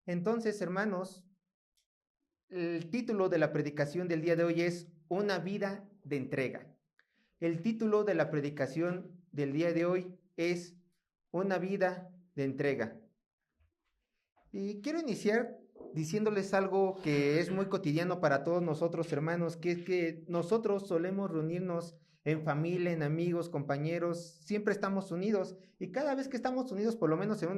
Entonces, hermanos, el título de la predicación del día de hoy es Una vida de entrega. El título de la predicación del día de hoy es Una vida de entrega. Y quiero iniciar diciéndoles algo que es muy cotidiano para todos nosotros, hermanos, que es que nosotros solemos reunirnos en familia, en amigos, compañeros, siempre estamos unidos y cada vez que estamos unidos, por lo menos en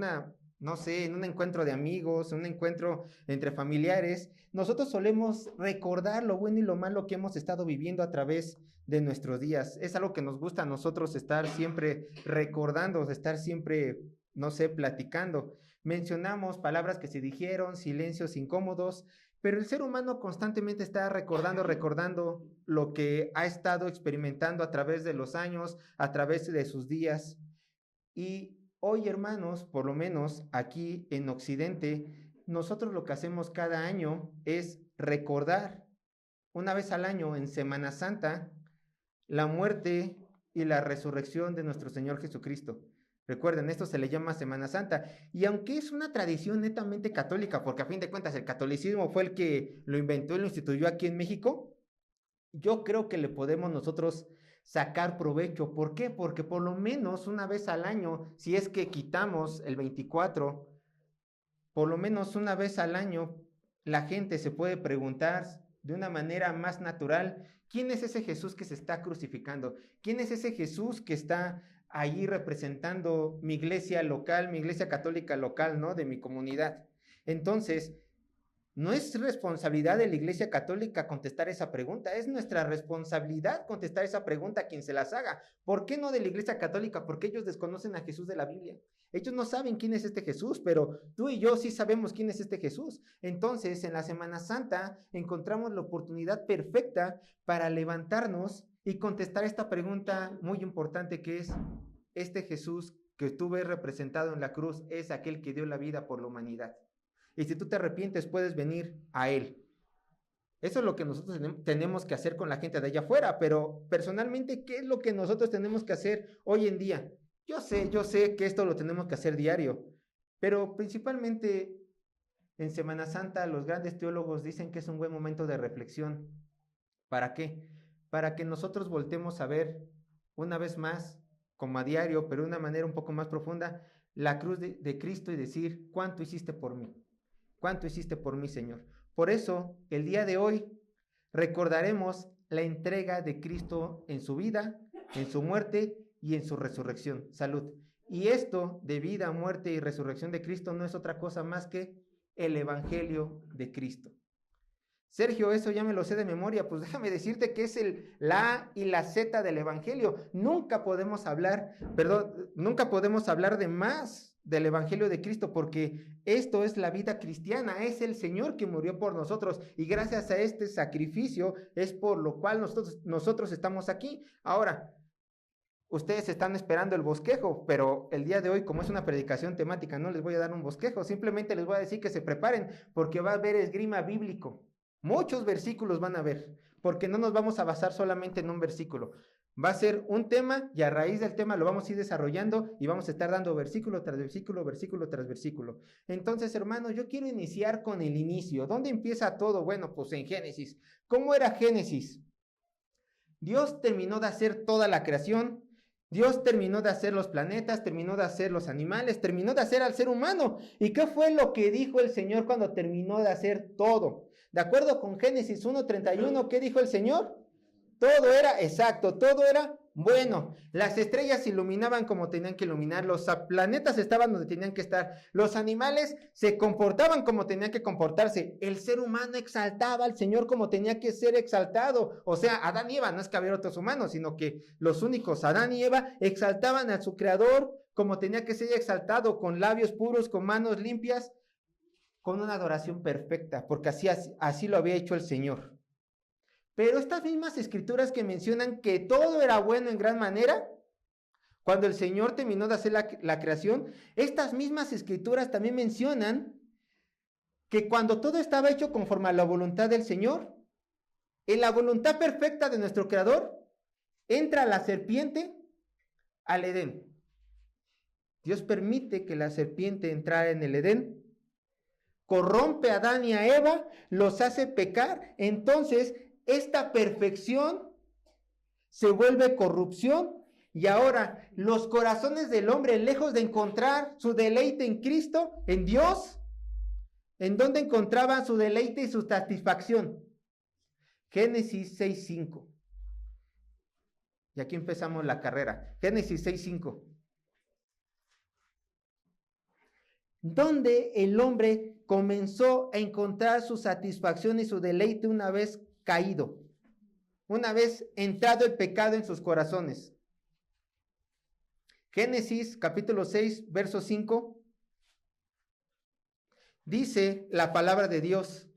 no sé, en un encuentro de amigos, en un encuentro entre familiares, nosotros solemos recordar lo bueno y lo malo que hemos estado viviendo a través de nuestros días. Es algo que nos gusta a nosotros estar siempre recordando, estar siempre, no sé, platicando. Mencionamos palabras que se dijeron, silencios incómodos, pero el ser humano constantemente está recordando lo que ha estado experimentando a través de los años, a través de sus días. Y hoy, hermanos, por lo menos aquí en Occidente, nosotros lo que hacemos cada año es recordar una vez al año en Semana Santa la muerte y la resurrección de nuestro Señor Jesucristo. Recuerden, esto se le llama Semana Santa. Y aunque es una tradición netamente católica, porque a fin de cuentas el catolicismo fue el que lo inventó y lo instituyó aquí en México, yo creo que le podemos nosotros sacar provecho. ¿Por qué? Porque por lo menos una vez al año, si es que quitamos el 24, por lo menos una vez al año, la gente se puede preguntar de una manera más natural, ¿quién es ese Jesús que se está crucificando? ¿Quién es ese Jesús que está ahí representando mi iglesia local, mi iglesia católica local, ¿no? De mi comunidad. Entonces, no es responsabilidad de la Iglesia Católica contestar esa pregunta, es nuestra responsabilidad contestar esa pregunta a quien se las haga. ¿Por qué no de la Iglesia Católica? Porque ellos desconocen a Jesús de la Biblia. Ellos no saben quién es este Jesús, pero tú y yo sí sabemos quién es este Jesús. Entonces, en la Semana Santa encontramos la oportunidad perfecta para levantarnos y contestar esta pregunta muy importante que es, ¿este Jesús que tú ves representado en la cruz es aquel que dio la vida por la humanidad? Y si tú te arrepientes, puedes venir a Él. Eso es lo que nosotros tenemos que hacer con la gente de allá afuera, pero personalmente, ¿qué es lo que nosotros tenemos que hacer hoy en día? Yo sé que esto lo tenemos que hacer diario, pero principalmente en Semana Santa los grandes teólogos dicen que es un buen momento de reflexión. ¿Para qué? Para que nosotros voltemos a ver una vez más, como a diario, pero de una manera un poco más profunda, la cruz de Cristo y decir, ¿cuánto hiciste por mí? ¿Cuánto hiciste por mí, Señor? Por eso, el día de hoy, recordaremos la entrega de Cristo en su vida, en su muerte y en su resurrección. Salud. Y esto de vida, muerte y resurrección de Cristo no es otra cosa más que el Evangelio de Cristo. Sergio, eso ya me lo sé de memoria, pues déjame decirte que es la A y la Z del Evangelio. Nunca podemos hablar de más del Evangelio de Cristo, porque esto es la vida cristiana, es el Señor que murió por nosotros, y gracias a este sacrificio es por lo cual nosotros estamos aquí. Ahora, ustedes están esperando el bosquejo, pero el día de hoy, como es una predicación temática, no les voy a dar un bosquejo, simplemente les voy a decir que se preparen, porque va a haber esgrima bíblico. Muchos versículos van a ver, porque no nos vamos a basar solamente en un versículo. Va a ser un tema y a raíz del tema lo vamos a ir desarrollando y vamos a estar dando versículo tras versículo, versículo tras versículo. Entonces, hermanos, yo quiero iniciar con el inicio. ¿Dónde empieza todo? Bueno, pues en Génesis. ¿Cómo era Génesis? Dios terminó de hacer toda la creación. Dios terminó de hacer los planetas, terminó de hacer los animales, terminó de hacer al ser humano. ¿Y qué fue lo que dijo el Señor cuando terminó de hacer todo? De acuerdo con Génesis 1:31, ¿qué dijo el Señor? Todo era exacto, todo era bueno. Las estrellas iluminaban como tenían que iluminar, los planetas estaban donde tenían que estar, los animales se comportaban como tenían que comportarse, el ser humano exaltaba al Señor como tenía que ser exaltado. O sea, Adán y Eva, no es que había otros humanos, sino que los únicos, Adán y Eva, exaltaban a su creador como tenía que ser exaltado, con labios puros, con manos limpias, con una adoración perfecta, porque así lo había hecho el Señor. Pero estas mismas escrituras que mencionan que todo era bueno en gran manera, cuando el Señor terminó de hacer la creación, estas mismas escrituras también mencionan que cuando todo estaba hecho conforme a la voluntad del Señor, en la voluntad perfecta de nuestro Creador, entra la serpiente al Edén. Dios permite que la serpiente entrara en el Edén corrompe a Adán y a Eva, los hace pecar, entonces esta perfección se vuelve corrupción. Y ahora los corazones del hombre, lejos de encontrar su deleite en Cristo, en Dios, ¿en dónde encontraban su deleite y su satisfacción? Génesis 6:5. Y aquí empezamos la carrera. Génesis 6:5. Donde el hombre comenzó a encontrar su satisfacción y su deleite una vez caído, una vez entrado el pecado en sus corazones. Génesis capítulo 6, verso 5. Dice la palabra de Dios: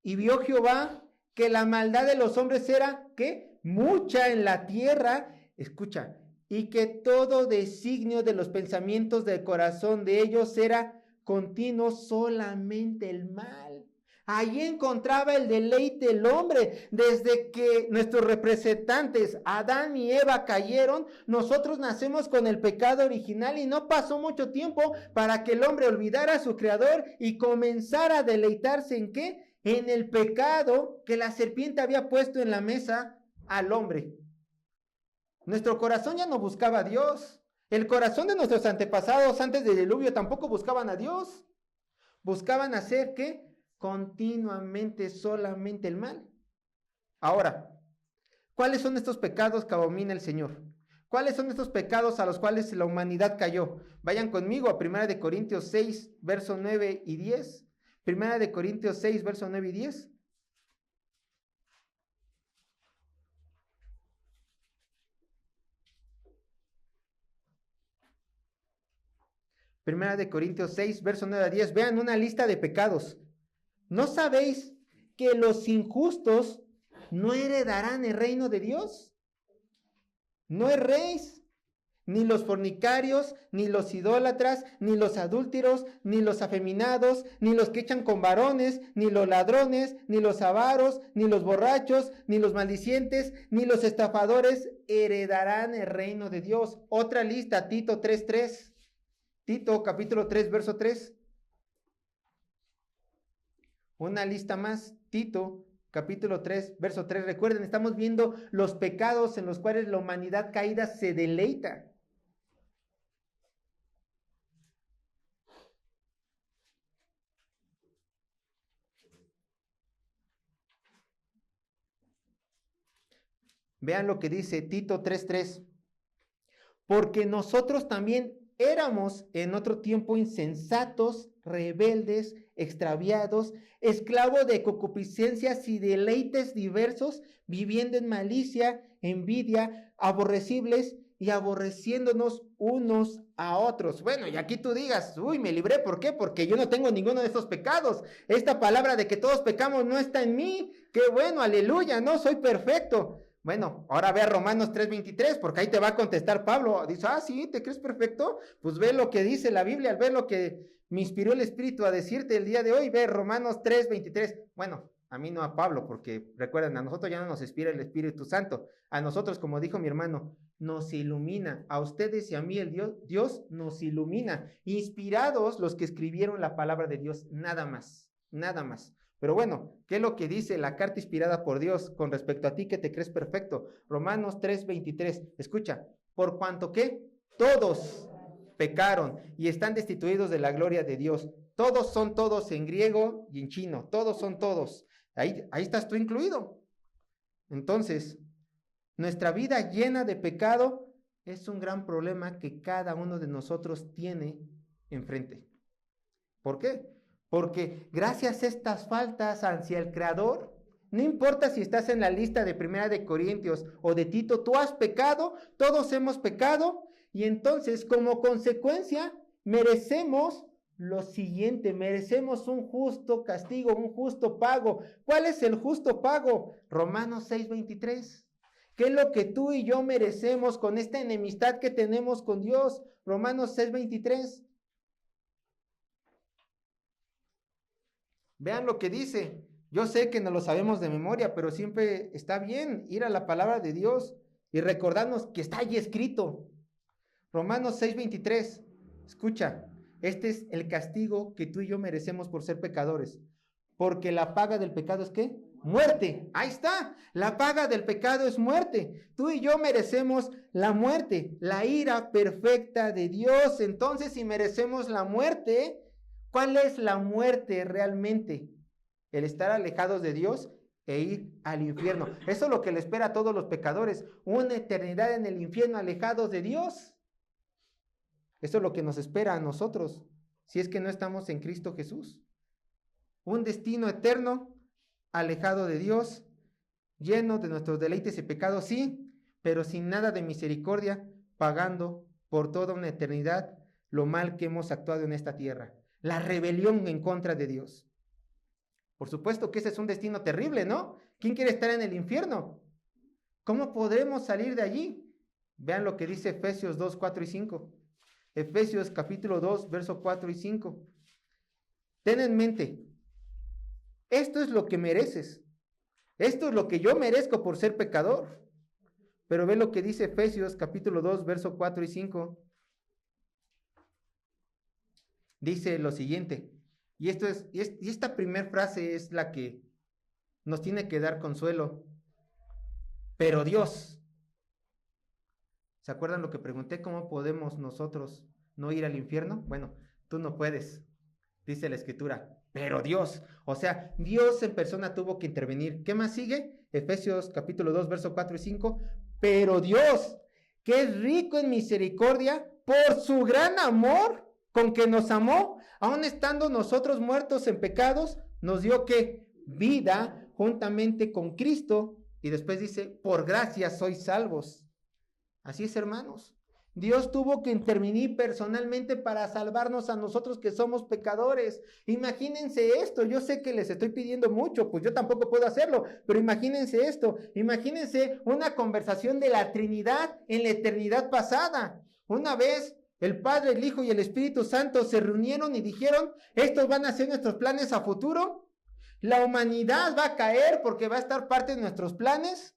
y vio Jehová que la maldad de los hombres era, ¿qué? Mucha en la tierra, escucha, y que todo designio de los pensamientos del corazón de ellos era continuo solamente el mal. Allí encontraba el deleite el hombre. Desde que nuestros representantes Adán y Eva cayeron, nosotros nacemos con el pecado original y no pasó mucho tiempo para que el hombre olvidara a su creador y comenzara a deleitarse ¿en qué? En el pecado que la serpiente había puesto en la mesa al hombre. Nuestro corazón ya no buscaba a Dios. El corazón de nuestros antepasados antes del diluvio tampoco buscaban a Dios. Buscaban hacer ¿qué? Continuamente solamente el mal. Ahora, ¿cuáles son estos pecados que abomina el Señor? ¿Cuáles son estos pecados a los cuales la humanidad cayó? Vayan conmigo a 1 Corintios 6, verso 9 y 10. 1 Corintios 6, verso 9 y 10. Primera de Corintios 6, verso 9 a 10. Vean una lista de pecados. ¿No sabéis que los injustos no heredarán el reino de Dios? No erréis, ni los fornicarios, ni los idólatras, ni los adúlteros, ni los afeminados, ni los que echan con varones, ni los ladrones, ni los avaros, ni los borrachos, ni los maldicientes, ni los estafadores heredarán el reino de Dios. Otra lista, Tito 3:3. Tito capítulo 3, verso 3. Una lista más, Tito capítulo 3, verso 3. Recuerden, estamos viendo los pecados en los cuales la humanidad caída se deleita. Vean lo que dice Tito 3:3. Porque nosotros también éramos en otro tiempo insensatos, rebeldes, extraviados, esclavos de concupiscencias y deleites diversos, viviendo en malicia, envidia, aborrecibles y aborreciéndonos unos a otros. Bueno, y aquí tú digas, uy, me libré, ¿por qué? Porque yo no tengo ninguno de estos pecados. Esta palabra de que todos pecamos no está en mí. Qué bueno, aleluya, no soy perfecto. Bueno, ahora ve a Romanos 3:23, porque ahí te va a contestar Pablo. Dice, sí, ¿te crees perfecto? Pues ve lo que dice la Biblia, ve lo que me inspiró el Espíritu a decirte el día de hoy. Ve Romanos 3:23. Bueno, a mí no a Pablo, porque recuerden, a nosotros ya no nos inspira el Espíritu Santo. A nosotros, como dijo mi hermano, nos ilumina. A ustedes y a mí Dios nos ilumina. Inspirados los que escribieron la palabra de Dios, nada más, nada más. Pero bueno, ¿qué es lo que dice la carta inspirada por Dios con respecto a ti que te crees perfecto? Romanos 3:23. Escucha, por cuanto que todos pecaron y están destituidos de la gloria de Dios. Todos son todos en griego y en chino. Todos son todos. Ahí estás tú incluido. Entonces, nuestra vida llena de pecado es un gran problema que cada uno de nosotros tiene enfrente. ¿Por qué? Porque gracias a estas faltas hacia el Creador, no importa si estás en la lista de 1 Corintios o de Tito, tú has pecado, todos hemos pecado, y entonces como consecuencia merecemos lo siguiente, merecemos un justo castigo, un justo pago. ¿Cuál es el justo pago? Romanos 6:23. ¿Qué es lo que tú y yo merecemos con esta enemistad que tenemos con Dios? Romanos 6:23. Vean lo que dice. Yo sé que no lo sabemos de memoria, pero siempre está bien ir a la palabra de Dios y recordarnos que está allí escrito. Romanos 6:23. Escucha. Este es el castigo que tú y yo merecemos por ser pecadores. Porque la paga del pecado es ¿qué? Muerte. Ahí está. La paga del pecado es muerte. Tú y yo merecemos la muerte, la ira perfecta de Dios. Entonces, si merecemos la muerte, ¿cuál es la muerte realmente? El estar alejados de Dios e ir al infierno. Eso es lo que le espera a todos los pecadores. Una eternidad en el infierno alejados de Dios. Eso es lo que nos espera a nosotros, si es que no estamos en Cristo Jesús. Un destino eterno, alejado de Dios, lleno de nuestros deleites y pecados, sí, pero sin nada de misericordia, pagando por toda una eternidad lo mal que hemos actuado en esta tierra. La rebelión en contra de Dios. Por supuesto que ese es un destino terrible, ¿no? ¿Quién quiere estar en el infierno? ¿Cómo podremos salir de allí? Vean lo que dice Efesios 2, 4 y 5. Efesios capítulo 2, verso 4 y 5. Ten en mente, esto es lo que mereces. Esto es lo que yo merezco por ser pecador. Pero ve lo que dice Efesios capítulo 2, verso 4 y 5. Dice lo siguiente. Y esta primera frase es la que nos tiene que dar consuelo. Pero Dios. ¿Se acuerdan lo que pregunté? ¿Cómo podemos nosotros no ir al infierno? Bueno, tú no puedes, dice la Escritura, pero Dios, o sea, Dios en persona tuvo que intervenir. ¿Qué más sigue? Efesios capítulo 2, verso 4 y 5. Pero Dios, que es rico en misericordia, por su gran amor con que nos amó, aun estando nosotros muertos en pecados, nos dio ¿qué? Vida juntamente con Cristo. Y después dice, por gracia sois salvos. Así es, hermanos. Dios tuvo que intervenir personalmente para salvarnos a nosotros que somos pecadores. Imagínense esto. Yo sé que les estoy pidiendo mucho, pues yo tampoco puedo hacerlo, pero imagínense esto. Imagínense una conversación de la Trinidad en la eternidad pasada. Una vez el Padre, el Hijo y el Espíritu Santo se reunieron y dijeron, estos van a ser nuestros planes a futuro. La humanidad va a caer porque va a estar parte de nuestros planes.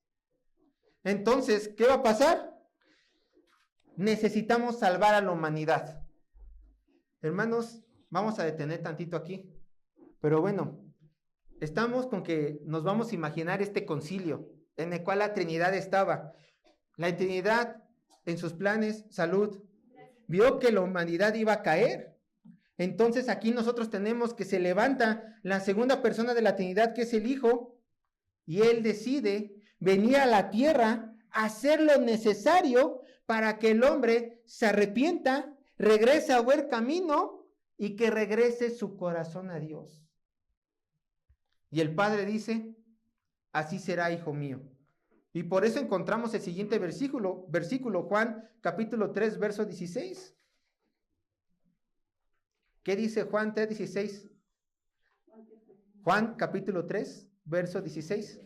Entonces, ¿qué va a pasar? Necesitamos salvar a la humanidad. Hermanos, vamos a detener tantito aquí. Pero bueno, estamos con que nos vamos a imaginar este concilio en el cual la Trinidad estaba. La Trinidad en sus planes, salud, vio que la humanidad iba a caer. Entonces aquí nosotros tenemos que se levanta la segunda persona de la Trinidad, que es el Hijo, y Él decide venir a la tierra a hacer lo necesario para que el hombre se arrepienta, regrese a buen camino y que regrese su corazón a Dios. Y el Padre dice, así será, hijo mío. Y por eso encontramos el siguiente versículo, Juan capítulo 3, verso 16. ¿Qué dice Juan 3, 16? Juan capítulo 3, verso 16.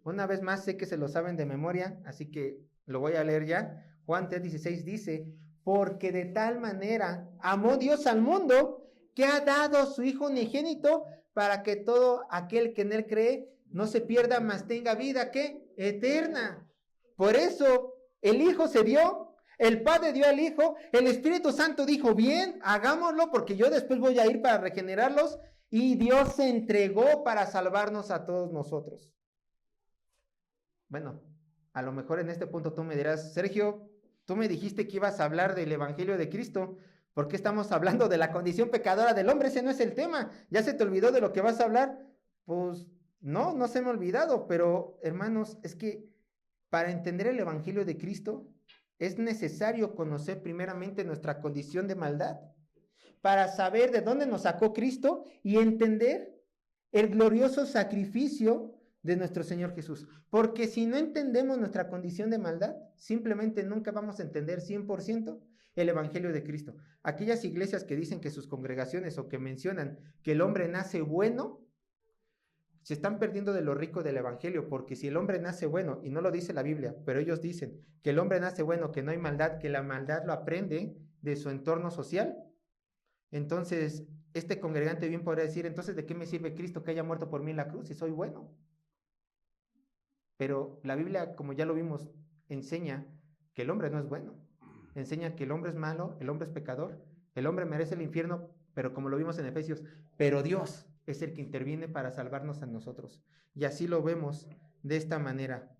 Una vez más, sé que se lo saben de memoria, así que lo voy a leer ya. Juan 3:16 dice, porque de tal manera amó Dios al mundo que ha dado a su Hijo unigénito para que todo aquel que en él cree no se pierda, mas tenga vida, ¿qué? Eterna. Por eso el Hijo se dio, el Padre dio al Hijo, el Espíritu Santo dijo, bien, hagámoslo porque yo después voy a ir para regenerarlos, y Dios se entregó para salvarnos a todos nosotros. Bueno, a lo mejor en este punto tú me dirás, Sergio, tú me dijiste que ibas a hablar del Evangelio de Cristo. ¿Por qué estamos hablando de la condición pecadora del hombre? Ese no es el tema. ¿Ya se te olvidó de lo que vas a hablar? Pues no se me ha olvidado. Pero, hermanos, es que para entender el Evangelio de Cristo es necesario conocer primeramente nuestra condición de maldad. Para saber de dónde nos sacó Cristo y entender el glorioso sacrificio de nuestro Señor Jesús. Porque si no entendemos nuestra condición de maldad, simplemente nunca vamos a entender 100% el Evangelio de Cristo. Aquellas iglesias que dicen que sus congregaciones o que mencionan que el hombre nace bueno, se están perdiendo de lo rico del Evangelio, porque si el hombre nace bueno, y no lo dice la Biblia, pero ellos dicen que el hombre nace bueno, que no hay maldad, que la maldad lo aprende de su entorno social, entonces este congregante bien podría decir, entonces ¿de qué me sirve Cristo que haya muerto por mí en la cruz si soy bueno? Pero la Biblia, como ya lo vimos, enseña que el hombre no es bueno. Enseña que el hombre es malo, el hombre es pecador, El hombre merece el infierno, pero como lo vimos en Efesios, pero Dios es el que interviene para salvarnos a nosotros. Y así lo vemos de esta manera.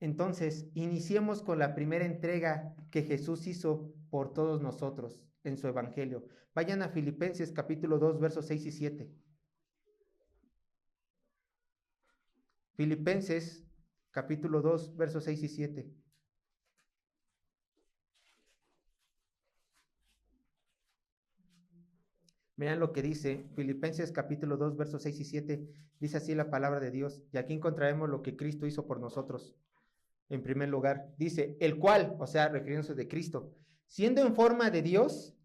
Entonces, iniciemos con la primera entrega que Jesús hizo por todos nosotros en su evangelio. Vayan a Filipenses capítulo 2, versos 6 y 7. Filipenses capítulo 2, versos 6 y 7. Vean lo que dice Filipenses capítulo 2, versos 6 y 7. Dice así la palabra de Dios. Y aquí encontraremos lo que Cristo hizo por nosotros. En primer lugar, dice, el cual, o sea, refiriéndose de Cristo, siendo en forma de Dios,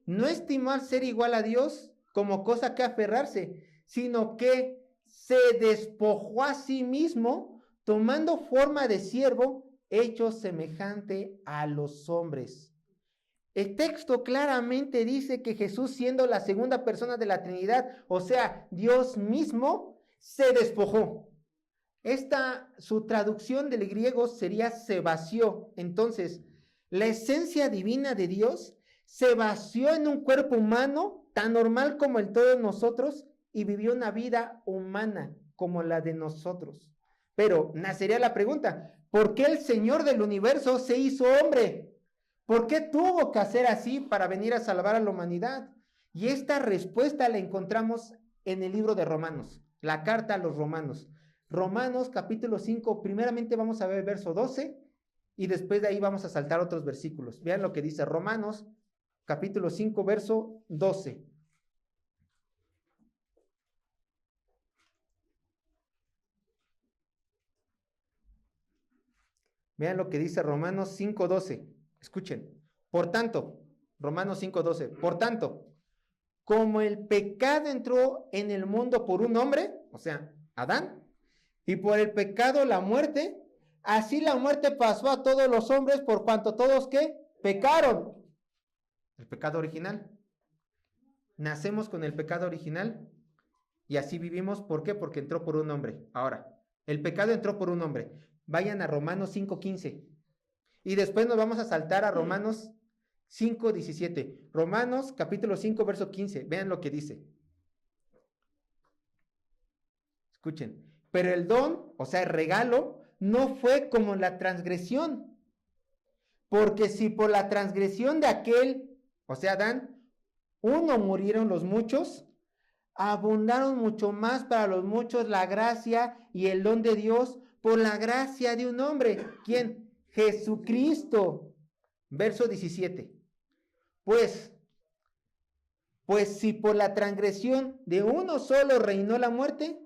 no estimó al ser igual a Dios como cosa que aferrarse, sino que se despojó a sí mismo, tomando forma de siervo, hecho semejante a los hombres. El texto claramente dice que Jesús, siendo la segunda persona de la Trinidad, o sea, Dios mismo, se despojó. Su traducción del griego sería se vació. Entonces, la esencia divina de Dios se vació en un cuerpo humano tan normal como el todos nosotros y vivió una vida humana como la de nosotros. Pero nacería la pregunta, ¿por qué el Señor del universo se hizo hombre? ¿Por qué tuvo que hacer así para venir a salvar a la humanidad? Y esta respuesta la encontramos en el libro de Romanos, la carta a los Romanos. Romanos capítulo 5, primeramente vamos a ver verso 12 y después de ahí vamos a saltar otros versículos. Vean lo que dice Romanos capítulo 5, verso 12. Vean lo que dice Romanos 5, 12. Escuchen. Por tanto, Romanos 5, 12. Por tanto, como el pecado entró en el mundo por un hombre, o sea, Adán, y por el pecado la muerte, así la muerte pasó a todos los hombres por cuanto todos ¿qué? Pecaron. El pecado original. Nacemos con el pecado original y así vivimos. ¿Por qué? Porque entró por un hombre. Ahora, el pecado entró por un hombre. Vayan a Romanos 5:15 y después nos vamos a saltar a Romanos 5:17. Romanos capítulo 5, verso 15. Vean lo que dice. Escuchen. Pero el don, o sea, el regalo, no fue como la transgresión. Porque si por la transgresión de aquel, o sea, Adán, uno murieron los muchos, abundaron mucho más para los muchos la gracia y el don de Dios por la gracia de un hombre. ¿Quién? Jesucristo. Verso 17. Pues si por la transgresión de uno solo reinó la muerte,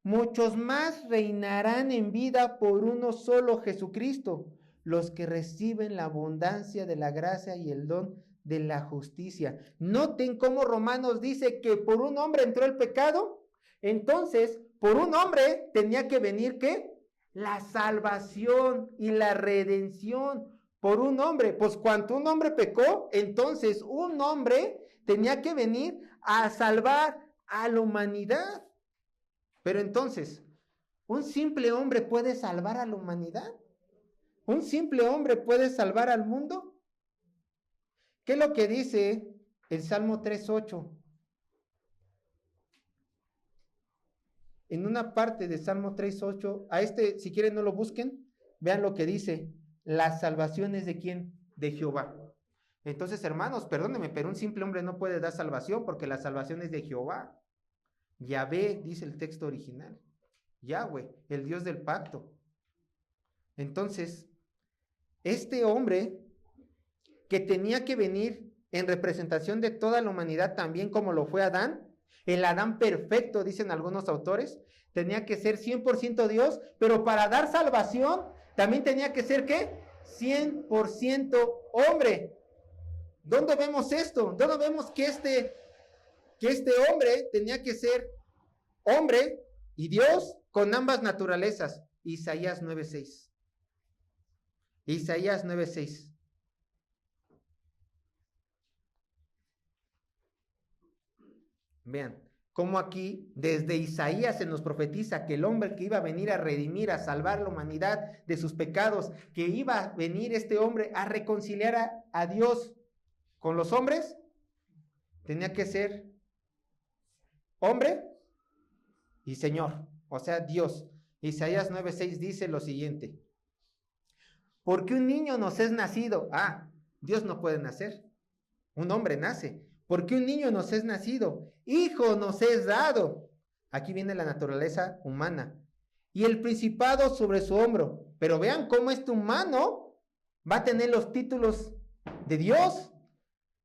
muchos más reinarán en vida por uno solo Jesucristo, los que reciben la abundancia de la gracia y el don de la justicia. Noten cómo Romanos dice que por un hombre entró el pecado, entonces por un hombre tenía que venir ¿qué? La salvación y la redención por un hombre. Pues cuando un hombre pecó, entonces un hombre tenía que venir a salvar a la humanidad. Pero entonces, ¿un simple hombre puede salvar a la humanidad? ¿Un simple hombre puede salvar al mundo? ¿Qué es lo que dice el Salmo 3:8? En una parte de Salmo 3:8, si quieren no lo busquen, vean lo que dice, la salvación es de ¿quién? De Jehová. Entonces, hermanos, perdónenme, pero un simple hombre no puede dar salvación porque la salvación es de Jehová. Yahvé, dice el texto original. Yahweh, el Dios del pacto. Entonces, este hombre que tenía que venir en representación de toda la humanidad, también como lo fue Adán, el Adán perfecto, dicen algunos autores, tenía que ser 100% Dios, pero para dar salvación también tenía que ser ¿qué? 100% hombre. ¿Dónde vemos esto? ¿Dónde vemos que este hombre tenía que ser hombre y Dios con ambas naturalezas? Isaías 9:6. Isaías 9:6. Vean, cómo aquí desde Isaías se nos profetiza que el hombre que iba a venir a redimir, a salvar la humanidad de sus pecados, que iba a venir este hombre a reconciliar a Dios. Con los hombres tenía que ser hombre y Señor, o sea, Dios. Isaías 9:6 dice lo siguiente: porque un niño nos es nacido. Dios no puede nacer, un hombre nace. Porque un niño nos es nacido, hijo nos es dado. Aquí viene la naturaleza humana. Y el principado sobre su hombro. Pero vean cómo este humano va a tener los títulos de Dios.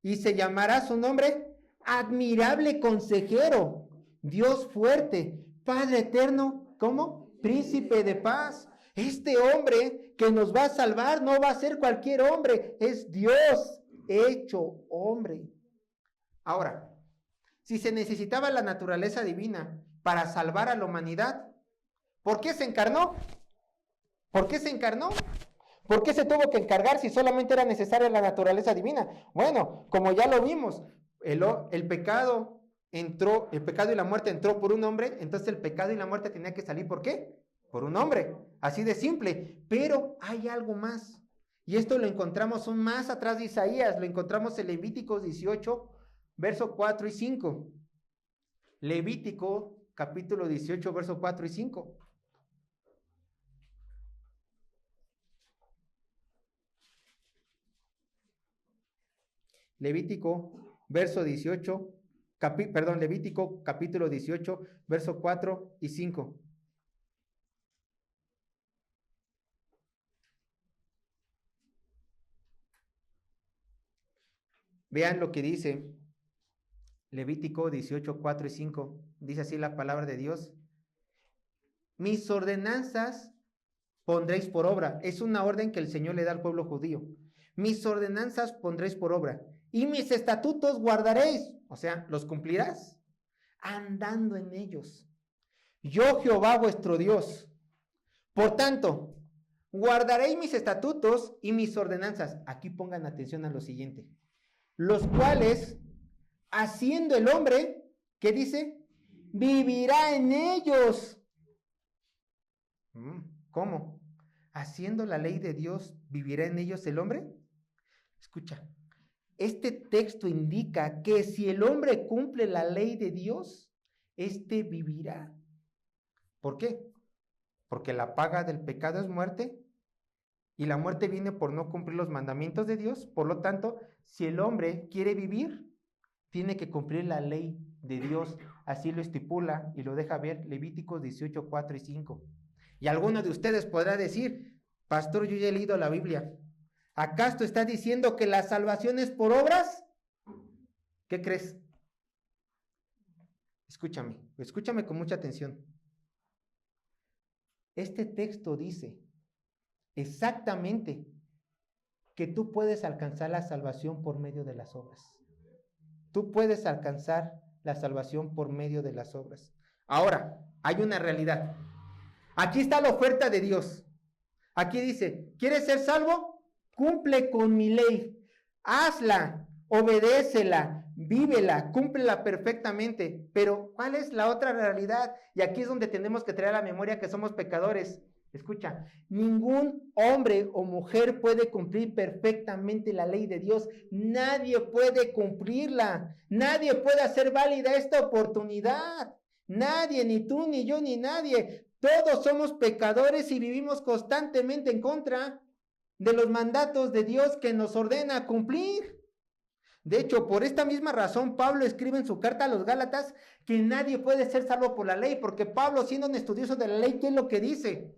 Y se llamará su nombre admirable consejero, Dios fuerte, Padre eterno, ¿cómo? Príncipe de paz. Este hombre que nos va a salvar no va a ser cualquier hombre, es Dios hecho hombre. Ahora, si se necesitaba la naturaleza divina para salvar a la humanidad, ¿por qué se encarnó? ¿Por qué se encarnó? ¿Por qué se tuvo que encargar si solamente era necesaria la naturaleza divina? Bueno, como ya lo vimos, el pecado entró, el pecado y la muerte entró por un hombre, entonces el pecado y la muerte tenía que salir, ¿por qué? Por un hombre, así de simple. Pero hay algo más, y esto lo encontramos aún más atrás de Isaías, lo encontramos en Levíticos 18, verso 4 y 5. Levítico, capítulo 18, verso 4 y 5. Levítico, verso 18, Levítico, capítulo 18, verso 4 y 5. Vean lo que dice Levítico 18, 4 y 5. Dice así la palabra de Dios: mis ordenanzas pondréis por obra. Es una orden que el Señor le da al pueblo judío. Mis ordenanzas pondréis por obra, y mis estatutos guardaréis, o sea, los cumplirás, andando en ellos. Yo, Jehová vuestro Dios. Por tanto, guardaréis mis estatutos y mis ordenanzas. Aquí pongan atención a lo siguiente: los cuales, haciendo el hombre, ¿qué dice? Vivirá en ellos. ¿Cómo? ¿Haciendo la ley de Dios, vivirá en ellos el hombre? Escucha, este texto indica que si el hombre cumple la ley de Dios, éste vivirá. ¿Por qué? Porque la paga del pecado es muerte, y la muerte viene por no cumplir los mandamientos de Dios. Por lo tanto, si el hombre quiere vivir, tiene que cumplir la ley de Dios. Así lo estipula y lo deja ver Levíticos 18, 4 y 5. Y alguno de ustedes podrá decir: pastor, yo ya he leído la Biblia. ¿Acaso está diciendo que la salvación es por obras? ¿Qué crees? Escúchame con mucha atención. Este texto dice exactamente que tú puedes alcanzar la salvación por medio de las obras. Tú puedes alcanzar la salvación por medio de las obras. Ahora, hay una realidad. Aquí está la oferta de Dios. Aquí dice: ¿quieres ser salvo? Cumple con mi ley. Hazla, obedécela, vívela, cúmplela perfectamente. Pero, ¿cuál es la otra realidad? Y aquí es donde tenemos que traer a la memoria que somos pecadores. Escucha, ningún hombre o mujer puede cumplir perfectamente la ley de Dios. Nadie puede cumplirla. Nadie puede hacer válida esta oportunidad. Nadie, ni tú, ni yo, ni nadie. Todos somos pecadores y vivimos constantemente en contra de los mandatos de Dios que nos ordena cumplir. De hecho, por esta misma razón, Pablo escribe en su carta a los Gálatas que nadie puede ser salvo por la ley, porque Pablo, siendo un estudioso de la ley, ¿qué es lo que dice?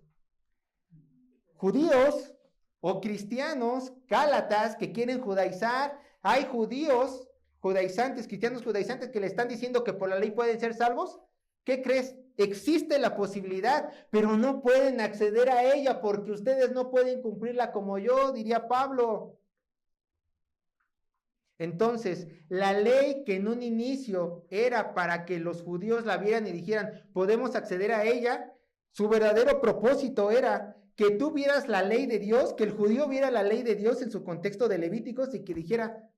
Judíos o cristianos, gálatas, que quieren judaizar, hay judíos judaizantes, cristianos judaizantes que le están diciendo que por la ley pueden ser salvos. ¿Qué crees? Existe la posibilidad, pero no pueden acceder a ella porque ustedes no pueden cumplirla como yo, diría Pablo. Entonces, la ley que en un inicio era para que los judíos la vieran y dijeran, podemos acceder a ella, su verdadero propósito era que tú vieras la ley de Dios, que el judío viera la ley de Dios en su contexto de Levíticos y que dijera,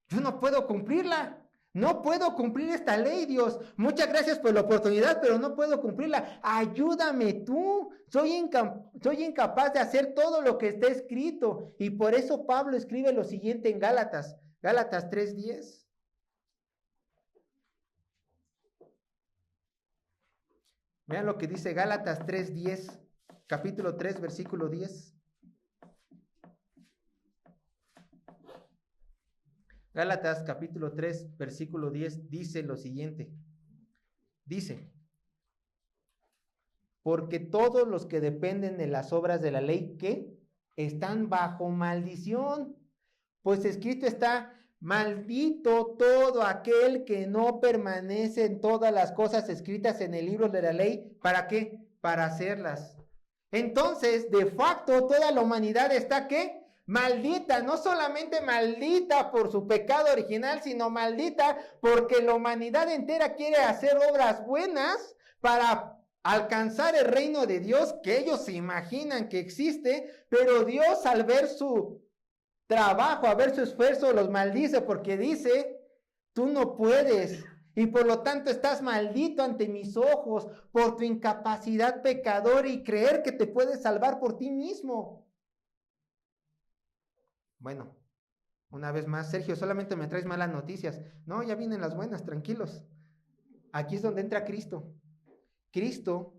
yo no puedo cumplirla. No puedo cumplir esta ley, Dios. Muchas gracias por la oportunidad, pero no puedo cumplirla. Ayúdame tú. Soy incapaz de hacer todo lo que está escrito. Y por eso Pablo escribe lo siguiente en Gálatas. Gálatas 3:10. Vean lo que dice Gálatas 3:10, capítulo 3, versículo 10. Gálatas capítulo 3, versículo 10 dice lo siguiente. Dice, porque todos los que dependen de las obras de la ley, ¿qué? Están bajo maldición. Pues escrito está, maldito todo aquel que no permanece en todas las cosas escritas en el libro de la ley. ¿Para qué? Para hacerlas. Entonces, de facto, toda la humanidad está, ¿qué? Maldita, no solamente maldita por su pecado original, sino maldita porque la humanidad entera quiere hacer obras buenas para alcanzar el reino de Dios que ellos se imaginan que existe, pero Dios al ver su trabajo, al ver su esfuerzo, los maldice porque dice, tú no puedes. Y por lo tanto estás maldito ante mis ojos por tu incapacidad pecadora y creer que te puedes salvar por ti mismo. Bueno, una vez más, Sergio, solamente me traes malas noticias. No, ya vienen las buenas, tranquilos. Aquí es donde entra Cristo. Cristo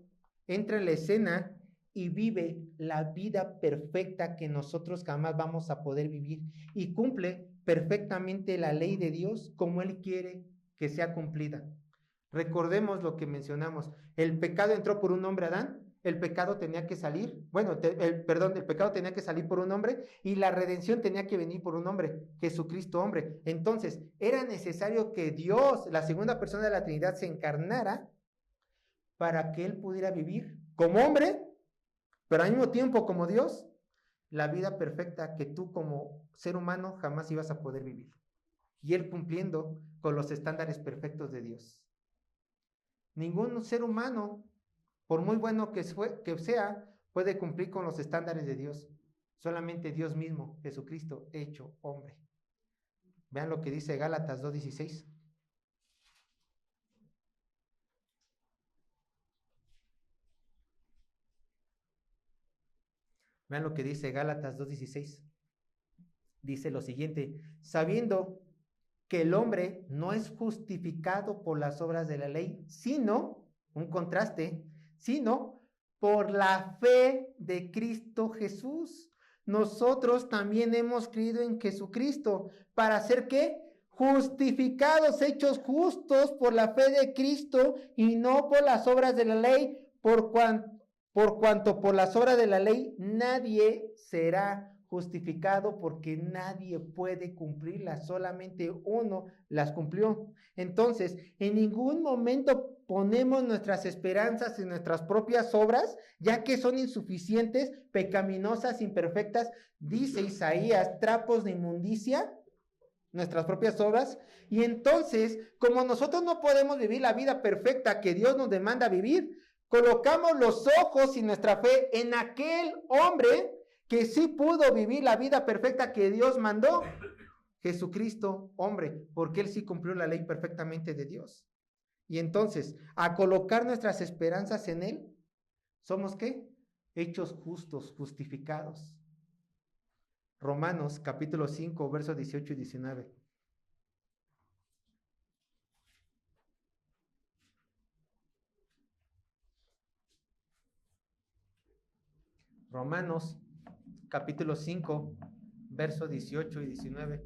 entra en la escena y vive la vida perfecta que nosotros jamás vamos a poder vivir y cumple perfectamente la ley de Dios como Él quiere que sea cumplida. Recordemos lo que mencionamos. El pecado entró por un hombre, Adán. El pecado tenía que salir. El pecado tenía que salir por un hombre y la redención tenía que venir por un hombre, Jesucristo hombre. Entonces, era necesario que Dios, la segunda persona de la Trinidad, se encarnara para que Él pudiera vivir como hombre, pero al mismo tiempo como Dios, la vida perfecta que tú como ser humano jamás ibas a poder vivir. Y Él cumpliendo con los estándares perfectos de Dios. Ningún ser humano, por muy bueno que sea, puede cumplir con los estándares de Dios. Solamente Dios mismo, Jesucristo, hecho hombre. Vean lo que dice Gálatas 2:16. Vean lo que dice Gálatas 2:16. Dice lo siguiente, sabiendo que el hombre no es justificado por las obras de la ley, sino, un contraste, sino por la fe de Cristo Jesús. Nosotros también hemos creído en Jesucristo para ser ¿qué? Justificados, hechos justos por la fe de Cristo y no por las obras de la ley, por cuanto por las obras de la ley nadie será justificado porque nadie puede cumplirlas, solamente uno las cumplió. Entonces, en ningún momento ponemos nuestras esperanzas en nuestras propias obras, ya que son insuficientes, pecaminosas, imperfectas, dice Isaías, trapos de inmundicia, nuestras propias obras. Y entonces, como nosotros no podemos vivir la vida perfecta que Dios nos demanda vivir, colocamos los ojos y nuestra fe en aquel hombre que sí pudo vivir la vida perfecta que Dios mandó, Jesucristo, hombre, porque Él sí cumplió la ley perfectamente de Dios. Y entonces, a colocar nuestras esperanzas en Él, ¿somos qué? Hechos justos, justificados. Romanos capítulo 5, versos 18 y 19. Romanos capítulo 5, versos 18 y 19.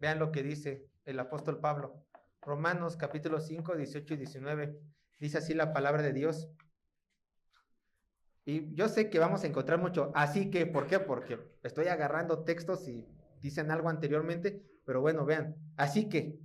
Vean lo que dice el apóstol Pablo. Romanos capítulo 5, 18 y 19. Dice así la palabra de Dios. Y yo sé que vamos a encontrar mucho. Así que, ¿por qué? Porque estoy agarrando textos y dicen algo anteriormente. Pero bueno, vean. Así que,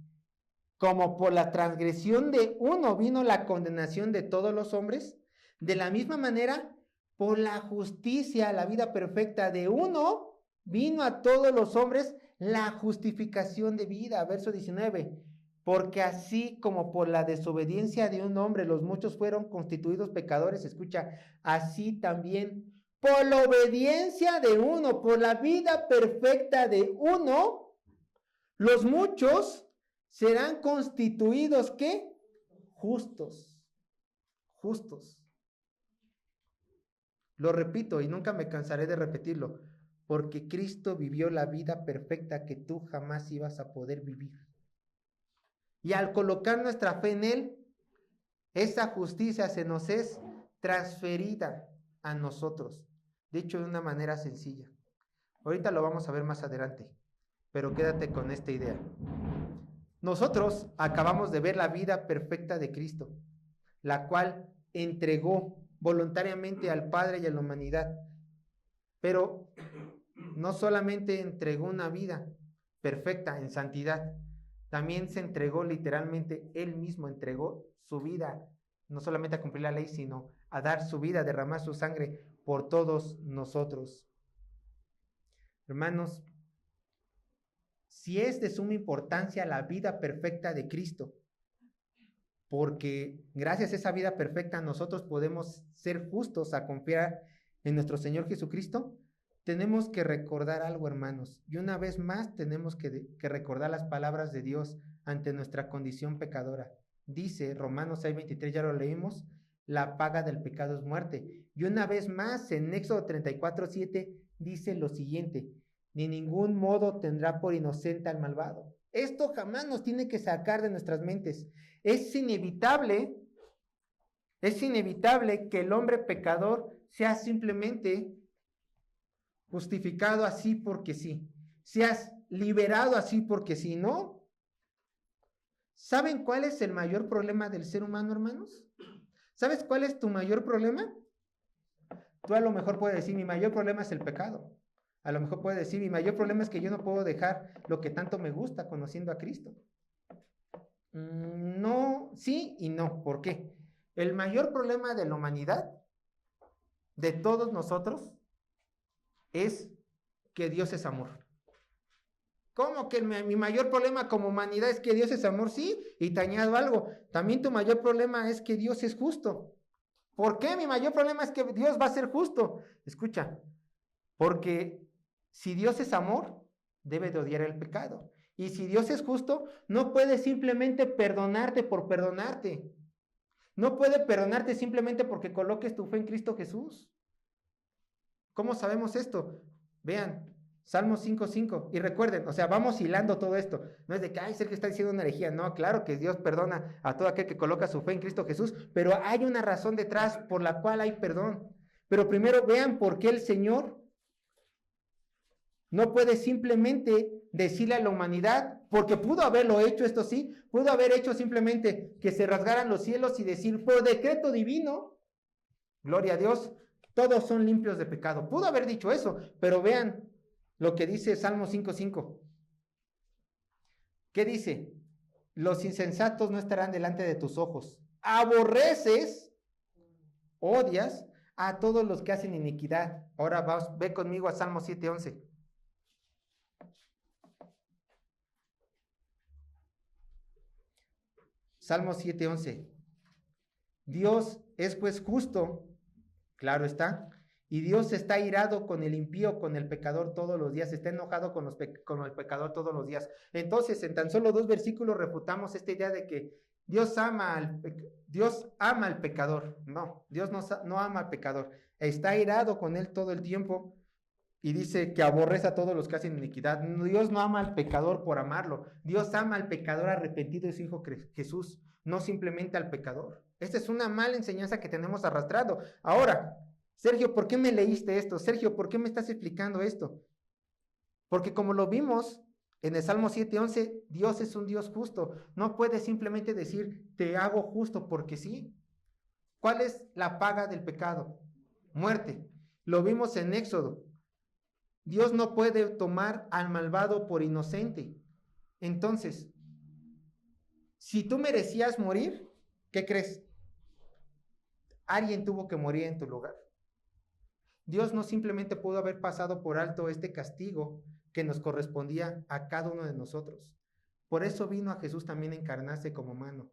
como por la transgresión de uno vino la condenación de todos los hombres, de la misma manera, por la justicia, la vida perfecta de uno, vino a todos los hombres la justificación de vida. Verso 19. Porque así como por la desobediencia de un hombre los muchos fueron constituidos pecadores, escucha, así también por la obediencia de uno, por la vida perfecta de uno, los muchos serán constituidos, ¿qué? Justos. Justos. Lo repito y nunca me cansaré de repetirlo. porque Cristo vivió la vida perfecta que tú jamás ibas a poder vivir. Y al colocar nuestra fe en Él, esa justicia se nos es transferida a nosotros. De hecho, de una manera sencilla. Ahorita lo vamos a ver más adelante, pero quédate con esta idea. Nosotros acabamos de ver la vida perfecta de Cristo, la cual entregó voluntariamente al Padre y a la humanidad. Pero no solamente entregó una vida perfecta en santidad, también se entregó literalmente, Él mismo entregó su vida, no solamente a cumplir la ley, sino a dar su vida, a derramar su sangre por todos nosotros. Hermanos, si es de suma importancia la vida perfecta de Cristo, porque gracias a esa vida perfecta nosotros podemos ser justos a confiar en nuestro Señor Jesucristo, tenemos que recordar algo, hermanos, y una vez más tenemos que recordar las palabras de Dios ante nuestra condición pecadora. Dice Romanos 6:23, ya lo leímos, la paga del pecado es muerte. Y una vez más en Éxodo 34:7 dice lo siguiente, de ningún modo tendrá por inocente al malvado. Esto jamás nos tiene que sacar de nuestras mentes. Es inevitable que el hombre pecador sea simplemente justificado así porque sí, seas liberado así porque sí, ¿no? ¿Saben cuál es el mayor problema del ser humano, hermanos? ¿Sabes cuál es tu mayor problema? Tú a lo mejor puedes decir, mi mayor problema es el pecado. A lo mejor puedes decir, mi mayor problema es que yo no puedo dejar lo que tanto me gusta conociendo a Cristo. No, sí y no. ¿Por qué? El mayor problema de la humanidad, de todos nosotros, es que Dios es amor. ¿Cómo que mi mayor problema como humanidad es que Dios es amor? Sí, y te añado algo. También tu mayor problema es que Dios es justo. ¿Por qué mi mayor problema es que Dios va a ser justo? Escucha, porque si Dios es amor, debe de odiar el pecado. Y si Dios es justo, no puede simplemente perdonarte por perdonarte. No puede perdonarte simplemente porque coloques tu fe en Cristo Jesús. ¿Cómo sabemos esto? Vean, Salmo 5:5. Y recuerden, o sea, vamos hilando todo esto. No es de que, Sergio está diciendo una herejía. No, claro que Dios perdona a todo aquel que coloca su fe en Cristo Jesús, pero hay una razón detrás por la cual hay perdón. Pero primero vean por qué el Señor no puede simplemente decirle a la humanidad, porque pudo haberlo hecho, esto sí, pudo haber hecho simplemente que se rasgaran los cielos y decir, por decreto divino, gloria a Dios, todos son limpios de pecado. Pudo haber dicho eso, pero vean lo que dice Salmo 5:5. ¿Qué dice? Los insensatos no estarán delante de tus ojos. Aborreces, odias a todos los que hacen iniquidad. Ahora ve conmigo a Salmo 7:11. Salmo 7:11. Dios es pues justo, claro está, y Dios está airado con el impío, con el pecador todos los días, está enojado con el pecador todos los días. Entonces, en tan solo 2 versículos refutamos esta idea de que Dios ama al pecador. No, Dios no ama al pecador, está airado con él todo el tiempo. Y dice que aborrece a todos los que hacen iniquidad. Dios no ama al pecador por amarlo. Dios ama al pecador arrepentido de su Hijo Jesús, no simplemente al pecador. Esta es una mala enseñanza que tenemos arrastrado. Ahora, Sergio, ¿por qué me leíste esto? Sergio, ¿por qué me estás explicando esto? Porque como lo vimos en el Salmo 7:11, Dios es un Dios justo. No puede simplemente decir, te hago justo porque sí. ¿Cuál es la paga del pecado? Muerte. Lo vimos en Éxodo. Dios no puede tomar al malvado por inocente. Entonces, si tú merecías morir, ¿qué crees? Alguien tuvo que morir en tu lugar. Dios no simplemente pudo haber pasado por alto este castigo que nos correspondía a cada uno de nosotros. Por eso vino a Jesús también a encarnarse como humano.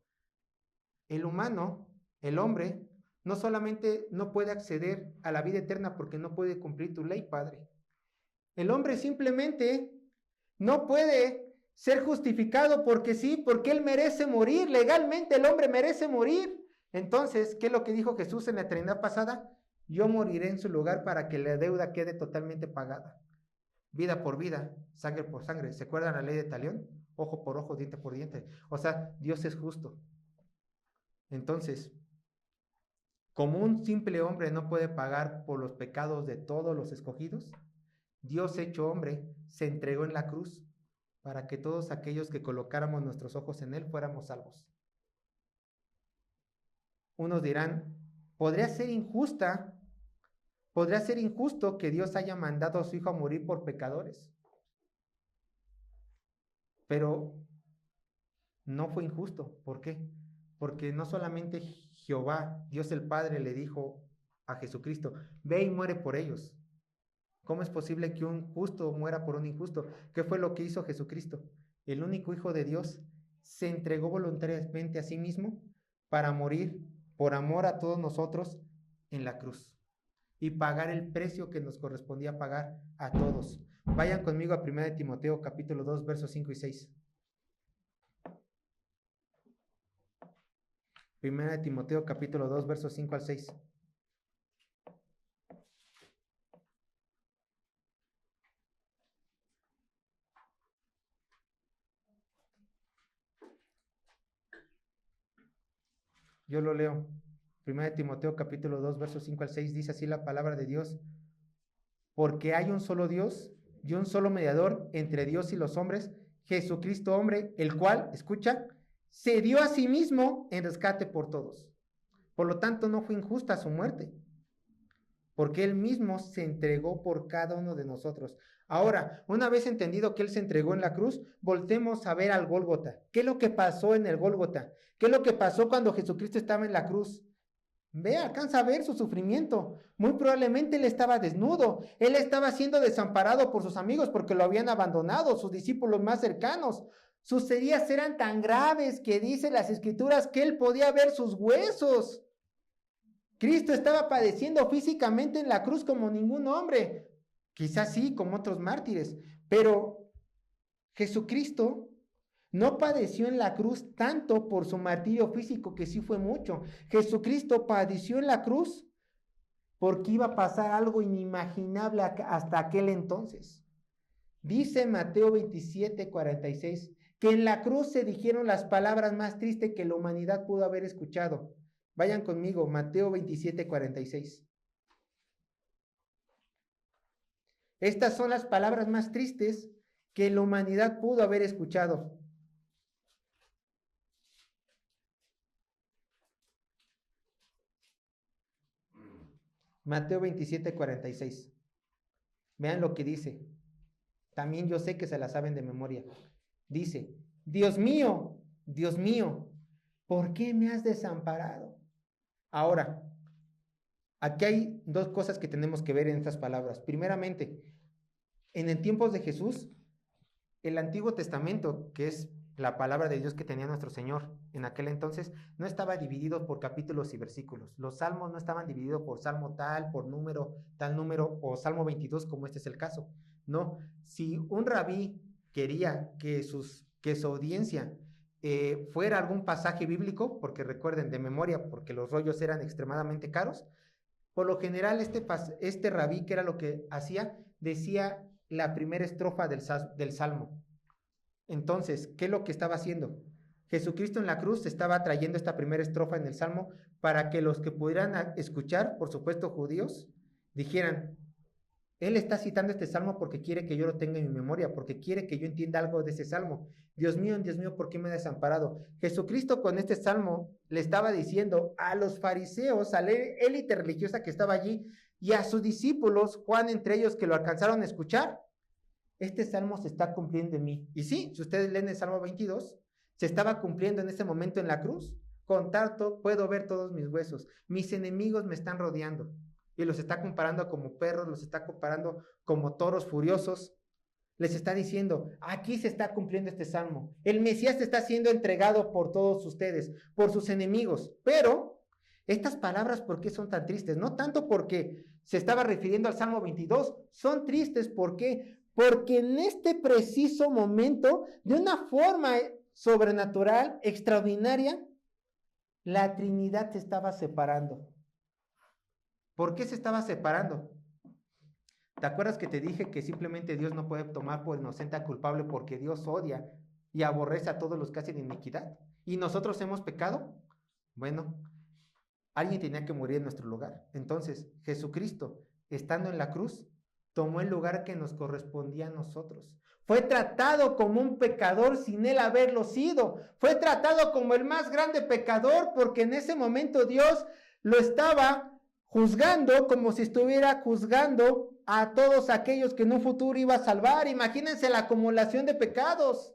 El humano, el hombre, no solamente no puede acceder a la vida eterna porque no puede cumplir tu ley, Padre. El hombre simplemente no puede ser justificado porque sí, porque él merece morir. Legalmente el hombre merece morir. Entonces, ¿qué es lo que dijo Jesús en la eternidad pasada? Yo moriré en su lugar para que la deuda quede totalmente pagada. vida por vida, sangre por sangre. ¿Se acuerdan la ley de Talión? Ojo por ojo, diente por diente. O sea, Dios es justo. Entonces, como un simple hombre no puede pagar por los pecados de todos los escogidos, Dios hecho hombre se entregó en la cruz para que todos aquellos que colocáramos nuestros ojos en él fuéramos salvos. Unos dirán, podría ser injusto que Dios haya mandado a su hijo a morir por pecadores. Pero no fue injusto. ¿Por qué? Porque no solamente Jehová, Dios el Padre, le dijo a Jesucristo, ve y muere por ellos. ¿Cómo es posible que un justo muera por un injusto? ¿Qué fue lo que hizo Jesucristo? El único Hijo de Dios se entregó voluntariamente a sí mismo para morir por amor a todos nosotros en la cruz y pagar el precio que nos correspondía pagar a todos. Vayan conmigo a 1 Timoteo capítulo 2, versos 5 y 6. 1 Timoteo capítulo 2, versos 5 al 6. Yo lo leo. 1 Timoteo capítulo 2, versos 5 al 6 dice así la palabra de Dios. Porque hay un solo Dios y un solo mediador entre Dios y los hombres, Jesucristo hombre, el cual, escucha, se dio a sí mismo en rescate por todos. Por lo tanto, no fue injusta su muerte, porque él mismo se entregó por cada uno de nosotros. Ahora, una vez entendido que él se entregó en la cruz, voltemos a ver al Gólgota. ¿Qué es lo que pasó en el Gólgota? ¿Qué es lo que pasó cuando Jesucristo estaba en la cruz? Ve, alcanza a ver su sufrimiento. Muy probablemente él estaba desnudo. Él estaba siendo desamparado por sus amigos porque lo habían abandonado, sus discípulos más cercanos. Sus heridas eran tan graves que dicen las escrituras que él podía ver sus huesos. Cristo estaba padeciendo físicamente en la cruz como ningún hombre. Quizás sí, como otros mártires. Pero Jesucristo no padeció en la cruz tanto por su martirio físico, que sí fue mucho. Jesucristo padeció en la cruz porque iba a pasar algo inimaginable hasta aquel entonces. Dice Mateo 27, 46, que en la cruz se dijeron las palabras más tristes que la humanidad pudo haber escuchado. Vayan conmigo, Mateo 27, 46. Estas son las palabras más tristes que la humanidad pudo haber escuchado. Mateo 27, 46. Vean lo que dice. También yo sé que se la saben de memoria. Dice, Dios mío, ¿por qué me has desamparado? Ahora, aquí hay dos cosas que tenemos que ver en estas palabras. Primeramente, en el tiempos de Jesús, el Antiguo Testamento, que es la palabra de Dios que tenía nuestro Señor en aquel entonces, no estaba dividido por capítulos y versículos. Los salmos no estaban divididos por salmo tal, por número, tal número, o salmo 22, como este es el caso. No, si un rabí quería que su audiencia fuera algún pasaje bíblico, porque recuerden de memoria, porque los rollos eran extremadamente caros, por lo general este rabí, que era lo que hacía, decía la primera estrofa del salmo. Entonces, ¿qué es lo que estaba haciendo? Jesucristo en la cruz estaba trayendo esta primera estrofa en el Salmo para que los que pudieran escuchar, por supuesto judíos, dijeran, él está citando este Salmo porque quiere que yo lo tenga en mi memoria, porque quiere que yo entienda algo de ese Salmo. Dios mío, ¿por qué me he desamparado? Jesucristo con este Salmo le estaba diciendo a los fariseos, a la élite religiosa que estaba allí, y a sus discípulos, Juan entre ellos, que lo alcanzaron a escuchar, este salmo se está cumpliendo en mí. Y sí, si ustedes leen el Salmo 22, se estaba cumpliendo en ese momento en la cruz. Con tanto puedo ver todos mis huesos. Mis enemigos me están rodeando. Y los está comparando como perros, los está comparando como toros furiosos. Les está diciendo, aquí se está cumpliendo este salmo. El Mesías está siendo entregado por todos ustedes, por sus enemigos. Pero estas palabras, ¿por qué son tan tristes? No tanto porque se estaba refiriendo al Salmo 22, son tristes, ¿por qué? Porque en este preciso momento, de una forma sobrenatural, extraordinaria, la Trinidad se estaba separando. ¿Por qué se estaba separando? ¿Te acuerdas que te dije que simplemente Dios no puede tomar por inocente a culpable porque Dios odia y aborrece a todos los que hacen iniquidad? ¿Y nosotros hemos pecado? Bueno, alguien tenía que morir en nuestro lugar. Entonces, Jesucristo, estando en la cruz, tomó el lugar que nos correspondía a nosotros. Fue tratado como un pecador sin él haberlo sido. Fue tratado como el más grande pecador porque en ese momento Dios lo estaba juzgando como si estuviera juzgando a todos aquellos que en un futuro iba a salvar. Imagínense la acumulación de pecados.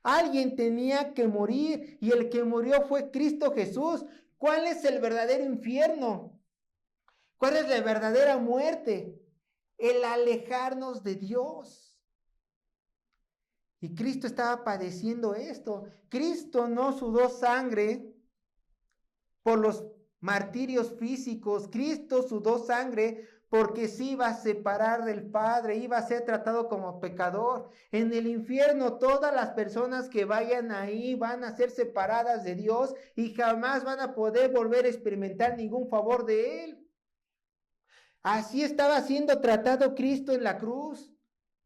Alguien tenía que morir y el que murió fue Cristo Jesús. ¿Cuál es el verdadero infierno? ¿Cuál es la verdadera muerte? El alejarnos de Dios. Y Cristo estaba padeciendo esto. Cristo no sudó sangre por los martirios físicos. Cristo sudó sangre porque se iba a separar del Padre, iba a ser tratado como pecador. En el infierno todas las personas que vayan ahí van a ser separadas de Dios y jamás van a poder volver a experimentar ningún favor de Él. Así estaba siendo tratado Cristo en la cruz,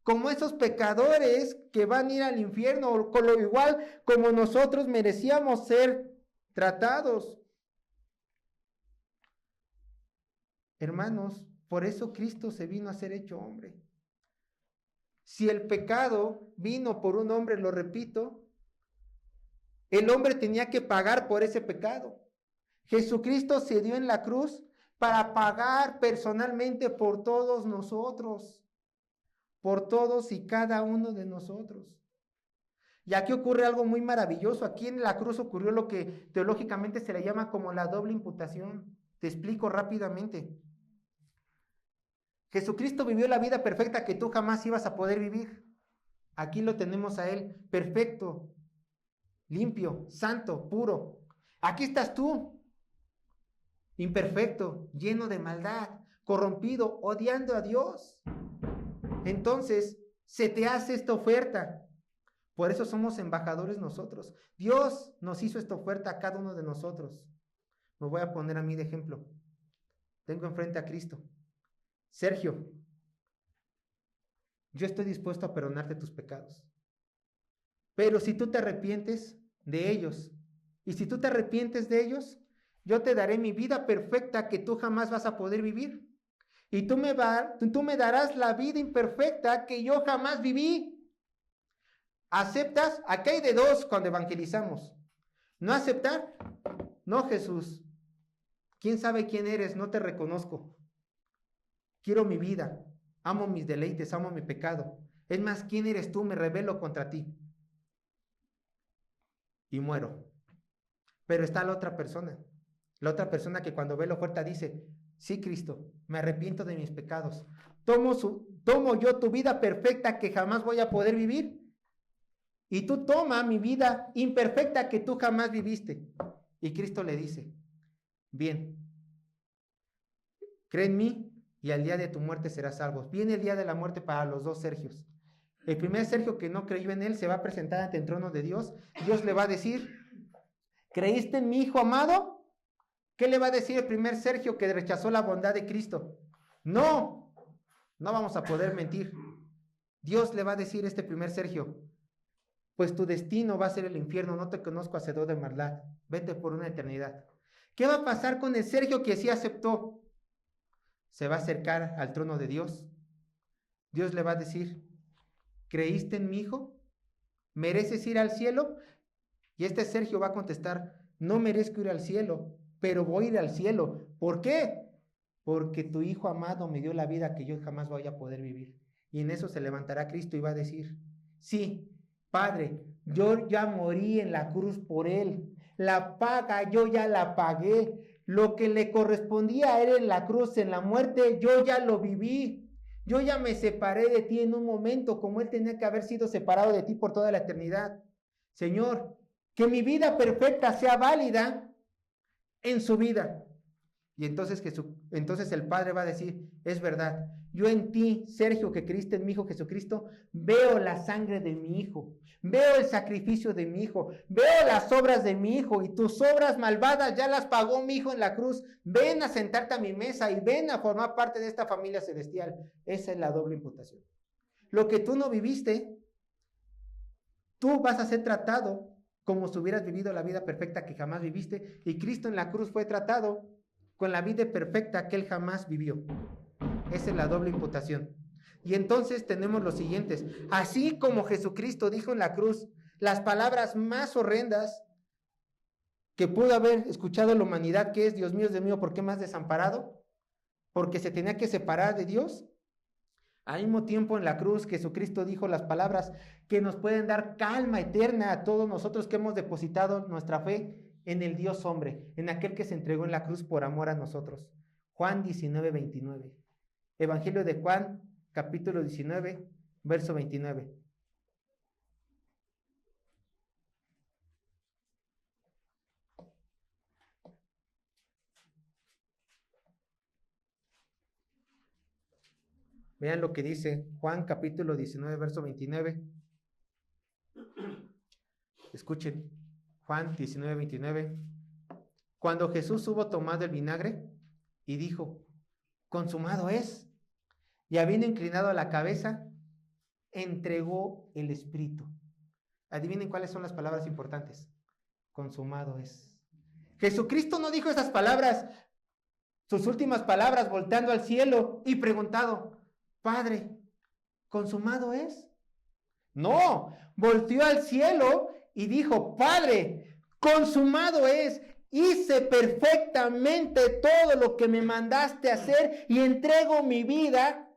como esos pecadores que van a ir al infierno, con lo igual como nosotros merecíamos ser tratados. Hermanos, por eso Cristo se vino a ser hecho hombre. Si el pecado vino por un hombre, lo repito, el hombre tenía que pagar por ese pecado. Jesucristo se dio en la cruz para pagar personalmente por todos nosotros, por todos y cada uno de nosotros. Y aquí ocurre algo muy maravilloso. Aquí en la cruz ocurrió lo que teológicamente se le llama como la doble imputación. Te explico rápidamente. Jesucristo vivió la vida perfecta que tú jamás ibas a poder vivir. Aquí lo tenemos a Él, perfecto, limpio, santo, puro. Aquí estás tú, imperfecto, lleno de maldad, corrompido, odiando a Dios. Entonces, se te hace esta oferta. Por eso somos embajadores nosotros. Dios nos hizo esta oferta a cada uno de nosotros. Me voy a poner a mí de ejemplo. Tengo enfrente a Cristo. Sergio, yo estoy dispuesto a perdonarte tus pecados. Pero si tú te arrepientes de ellos, y si tú te arrepientes de ellos, yo te daré mi vida perfecta que tú jamás vas a poder vivir. Y tú me darás la vida imperfecta que yo jamás viví. ¿Aceptas? Aquí hay de dos cuando evangelizamos. ¿No aceptar? No, Jesús. ¿Quién sabe quién eres? No te reconozco. Quiero mi vida. Amo mis deleites, amo mi pecado. Es más, ¿quién eres tú? Me rebelo contra ti. Y muero. Pero está la otra persona. La otra persona que cuando ve la oferta dice, sí, Cristo, me arrepiento de mis pecados. Tomo yo tu vida perfecta que jamás voy a poder vivir. Y tú toma mi vida imperfecta que tú jamás viviste. Y Cristo le dice, bien, cree en mí y al día de tu muerte serás salvo. Viene el día de la muerte para los dos Sergios. El primer Sergio que no creyó en él se va a presentar ante el trono de Dios. Dios le va a decir, ¿creíste en mi Hijo amado? ¿Qué le va a decir el primer Sergio que rechazó la bondad de Cristo? No vamos a poder mentir. Dios le va a decir a este primer Sergio, pues tu destino va a ser el infierno, no te conozco, hacedor de maldad, vete por una eternidad. ¿Qué va a pasar con el Sergio que sí aceptó? Se va a acercar al trono de Dios. Dios le va a decir, ¿creíste en mi Hijo? ¿Mereces ir al cielo? Y este Sergio va a contestar, no merezco ir al cielo, pero voy a ir al cielo. ¿Por qué? Porque tu Hijo amado me dio la vida que yo jamás voy a poder vivir. Y en eso se levantará Cristo y va a decir, sí, Padre, yo ya morí en la cruz por Él. La paga yo ya la pagué. Lo que le correspondía a Él en la cruz, en la muerte, yo ya lo viví. Yo ya me separé de ti en un momento, como Él tenía que haber sido separado de ti por toda la eternidad. Señor, que mi vida perfecta sea válida en su vida. Y entonces el Padre va a decir, es verdad, Yo en ti, Sergio, que creíste en mi Hijo Jesucristo, veo la sangre de mi Hijo, veo el sacrificio de mi Hijo, veo las obras de mi Hijo, y tus obras malvadas ya las pagó mi Hijo en la cruz. Ven a sentarte a mi mesa y ven a formar parte de esta familia celestial. Esa es la doble imputación. Lo que tú no viviste, tú vas a ser tratado como si hubieras vivido la vida perfecta que jamás viviste, y Cristo en la cruz fue tratado con la vida perfecta que Él jamás vivió. Esa es la doble imputación. Y entonces tenemos los siguientes. Así como Jesucristo dijo en la cruz las palabras más horrendas que pudo haber escuchado la humanidad, que es: Dios mío, ¿por qué me has desamparado? Porque se tenía que separar de Dios. Al mismo tiempo, en la cruz, Jesucristo dijo las palabras que nos pueden dar calma eterna a todos nosotros que hemos depositado nuestra fe en el Dios hombre, en aquel que se entregó en la cruz por amor a nosotros. Juan 19:29. Evangelio de Juan, capítulo 19, verso 29. Vean lo que dice Juan capítulo 19, verso 29. Escuchen, Juan 19, 29. Cuando Jesús hubo tomado el vinagre y dijo: consumado es, y habiendo inclinado la cabeza, entregó el espíritu. Adivinen cuáles son las palabras importantes. Consumado es. Jesucristo no dijo esas palabras, sus últimas palabras, volteando al cielo y preguntado: Padre, ¿consumado es? No, volteó al cielo y dijo: Padre, consumado es. Hice perfectamente todo lo que me mandaste hacer y entrego mi vida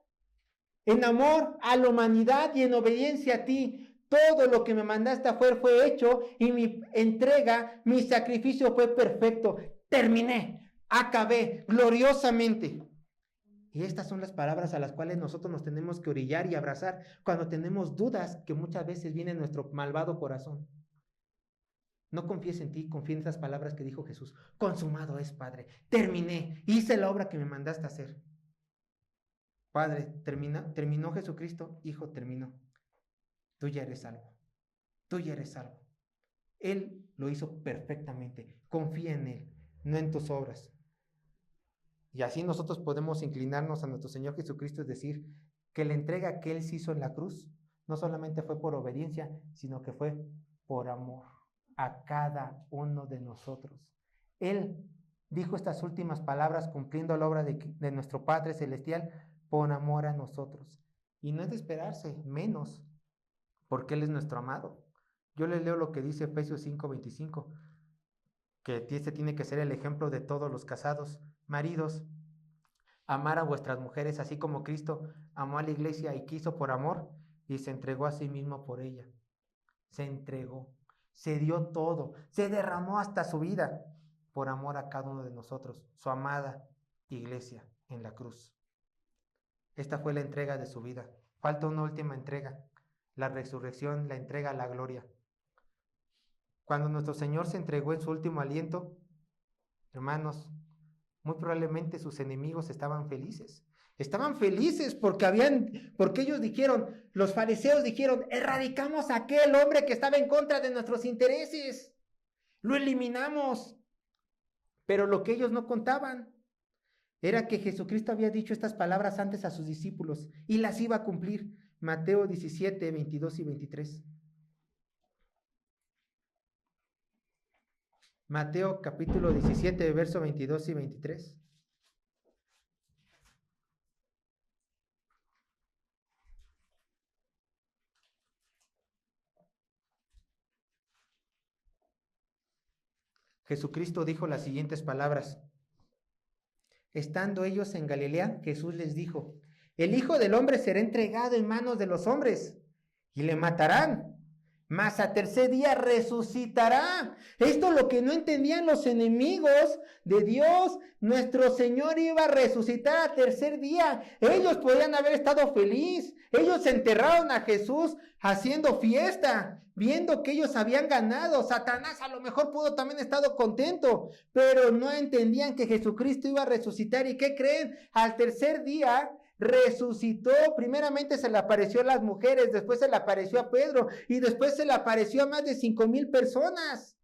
en amor a la humanidad y en obediencia a ti. Todo lo que me mandaste hacer fue hecho y mi entrega, mi sacrificio fue perfecto. Terminé, acabé gloriosamente. Y estas son las palabras a las cuales nosotros nos tenemos que orillar y abrazar cuando tenemos dudas que muchas veces vienen en nuestro malvado corazón. No confíes en ti, confía en esas palabras que dijo Jesús. Consumado es, Padre. Terminé, hice la obra que me mandaste hacer. Padre, terminó Jesucristo. Hijo, terminó. Tú ya eres salvo. Tú ya eres salvo. Él lo hizo perfectamente. Confía en Él, no en tus obras. Y así nosotros podemos inclinarnos a nuestro Señor Jesucristo, es decir, que la entrega que Él se hizo en la cruz no solamente fue por obediencia, sino que fue por amor a cada uno de nosotros. Él dijo estas últimas palabras cumpliendo la obra de nuestro Padre Celestial por amor a nosotros. Y no es de esperarse menos, porque Él es nuestro amado. Yo les leo lo que dice Efesios 5:25, que este tiene que ser el ejemplo de todos los casados. Maridos, amar a vuestras mujeres, así como Cristo amó a la iglesia y quiso por amor y se entregó a sí mismo por ella. Se entregó, se dio todo, se derramó hasta su vida por amor a cada uno de nosotros, su amada iglesia en la cruz. Esta fue la entrega de su vida. Falta una última entrega, la resurrección, la entrega a la gloria. Cuando nuestro Señor se entregó en su último aliento, hermanos, muy probablemente sus enemigos estaban felices. Estaban felices porque ellos dijeron, los fariseos dijeron: erradicamos a aquel hombre que estaba en contra de nuestros intereses. Lo eliminamos. Pero lo que ellos no contaban era que Jesucristo había dicho estas palabras antes a sus discípulos y las iba a cumplir. Mateo 17, 22 y 23. Mateo capítulo 17, verso 22 y 23. Jesucristo dijo las siguientes palabras. Estando ellos en Galilea, Jesús les dijo: el Hijo del Hombre será entregado en manos de los hombres y le matarán, mas a tercer día resucitará. Esto es lo que no entendían los enemigos de Dios. Nuestro Señor iba a resucitar a tercer día. Ellos podían haber estado felices. Ellos enterraron a Jesús haciendo fiesta, viendo que ellos habían ganado. Satanás a lo mejor pudo también estado contento, pero no entendían que Jesucristo iba a resucitar. ¿Y qué creen? Al tercer día resucitó. Primeramente se le apareció a las mujeres, después se le apareció a Pedro y después se le apareció a más de 5,000 personas.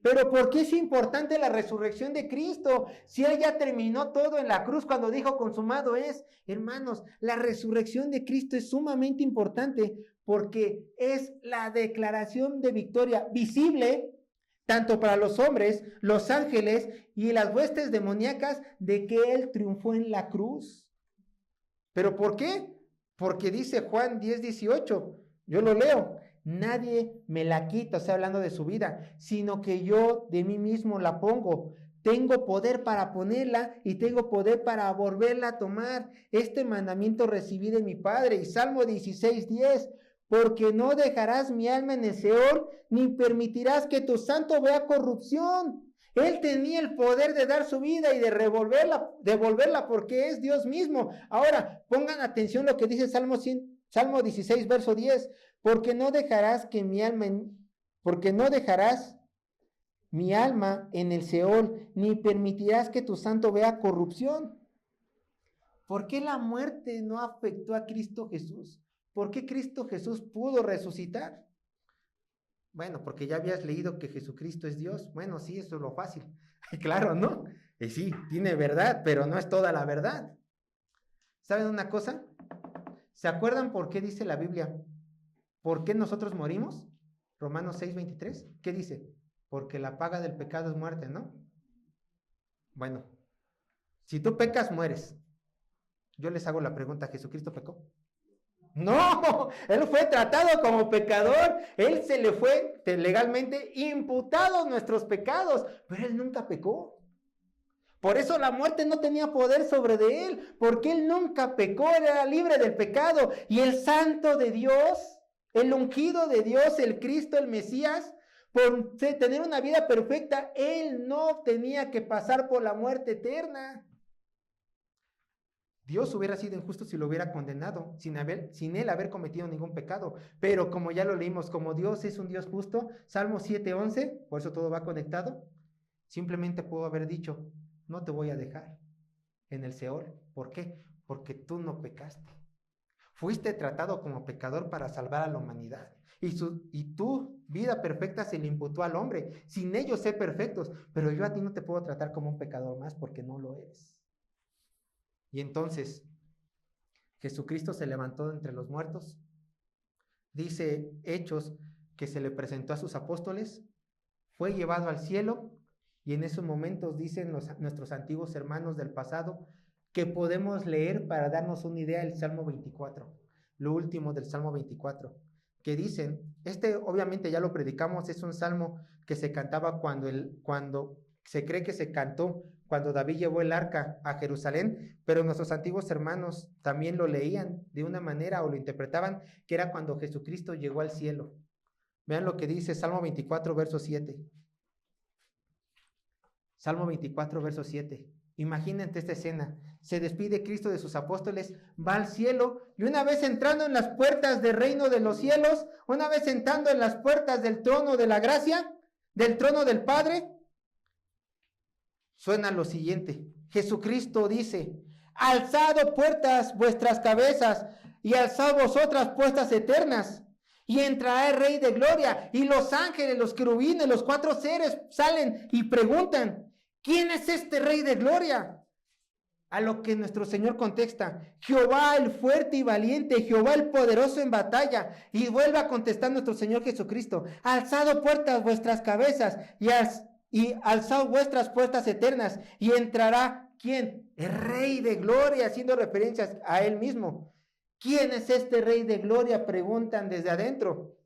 Pero ¿por qué es importante la resurrección de Cristo? Si Él ya terminó todo en la cruz cuando dijo consumado es. Hermanos, la resurrección de Cristo es sumamente importante porque es la declaración de victoria visible tanto para los hombres, los ángeles y las huestes demoníacas de que Él triunfó en la cruz. ¿Pero por qué? Porque dice Juan 10:18, yo lo leo, nadie me la quita, o sea, hablando de su vida, sino que yo de mí mismo la pongo. Tengo poder para ponerla y tengo poder para volverla a tomar. Este mandamiento recibí de mi Padre. Y Salmo 16:10, porque no dejarás mi alma en el Seol, ni permitirás que tu santo vea corrupción. Él tenía el poder de dar su vida y de devolverla porque es Dios mismo. Ahora, pongan atención lo que dice Salmo 16, verso 10. Porque no dejarás mi alma en el Seol, ni permitirás que tu santo vea corrupción. ¿Por qué la muerte no afectó a Cristo Jesús? ¿Por qué Cristo Jesús pudo resucitar? Bueno, porque ya habías leído que Jesucristo es Dios. Bueno, sí, eso es lo fácil. Claro, ¿no? Sí, tiene verdad, pero no es toda la verdad. ¿Saben una cosa? ¿Se acuerdan por qué dice la Biblia? ¿Por qué nosotros morimos? Romanos 6:23. ¿Qué dice? Porque la paga del pecado es muerte, ¿no? Bueno, si tú pecas, mueres. Yo les hago la pregunta, ¿Jesucristo pecó? No, Él fue tratado como pecador, Él se le fue legalmente imputados nuestros pecados, pero Él nunca pecó. Por eso la muerte no tenía poder sobre de Él, porque Él nunca pecó, Él era libre del pecado. Y el santo de Dios, el ungido de Dios, el Cristo, el Mesías, por tener una vida perfecta, Él no tenía que pasar por la muerte eterna. Dios hubiera sido injusto si lo hubiera condenado, sin Él haber cometido ningún pecado. Pero como ya lo leímos, como Dios es un Dios justo, Salmo 7:11, por eso todo va conectado, simplemente puedo haber dicho, no te voy a dejar en el Seol. ¿Por qué? Porque tú no pecaste. Fuiste tratado como pecador para salvar a la humanidad. Y tu vida perfecta se le imputó al hombre. Sin ellos ser perfectos. Pero yo a ti no te puedo tratar como un pecador más porque no lo eres. Y entonces, Jesucristo se levantó entre los muertos. Dice Hechos que se le presentó a sus apóstoles, fue llevado al cielo, y en esos momentos dicen nuestros antiguos hermanos del pasado que podemos leer para darnos una idea el Salmo 24, lo último del Salmo 24, que dicen, obviamente ya lo predicamos, es un salmo que se cantaba cuando se cree que se cantó cuando David llevó el arca a Jerusalén, pero nuestros antiguos hermanos también lo leían de una manera o lo interpretaban que era cuando Jesucristo llegó al cielo. Vean lo que dice Salmo 24, verso 7. Salmo 24, verso 7. Imagínate esta escena. Se despide Cristo de sus apóstoles, va al cielo, y una vez entrando en las puertas del reino de los cielos, una vez entrando en las puertas del trono de la gracia, del trono del Padre, suena lo siguiente. Jesucristo dice, alzad puertas vuestras cabezas, y alzad vosotras puertas eternas, y entrará el Rey de Gloria. Y los ángeles, los querubines, los 4 seres salen y preguntan, ¿quién es este Rey de Gloria? A lo que nuestro Señor contesta, Jehová el fuerte y valiente, Jehová el poderoso en batalla. Y vuelve a contestar nuestro Señor Jesucristo, alzad puertas vuestras cabezas, y alzad vuestras puertas eternas, y entrará, ¿quién? El Rey de Gloria, haciendo referencias a Él mismo. ¿Quién es este Rey de Gloria? Preguntan desde adentro.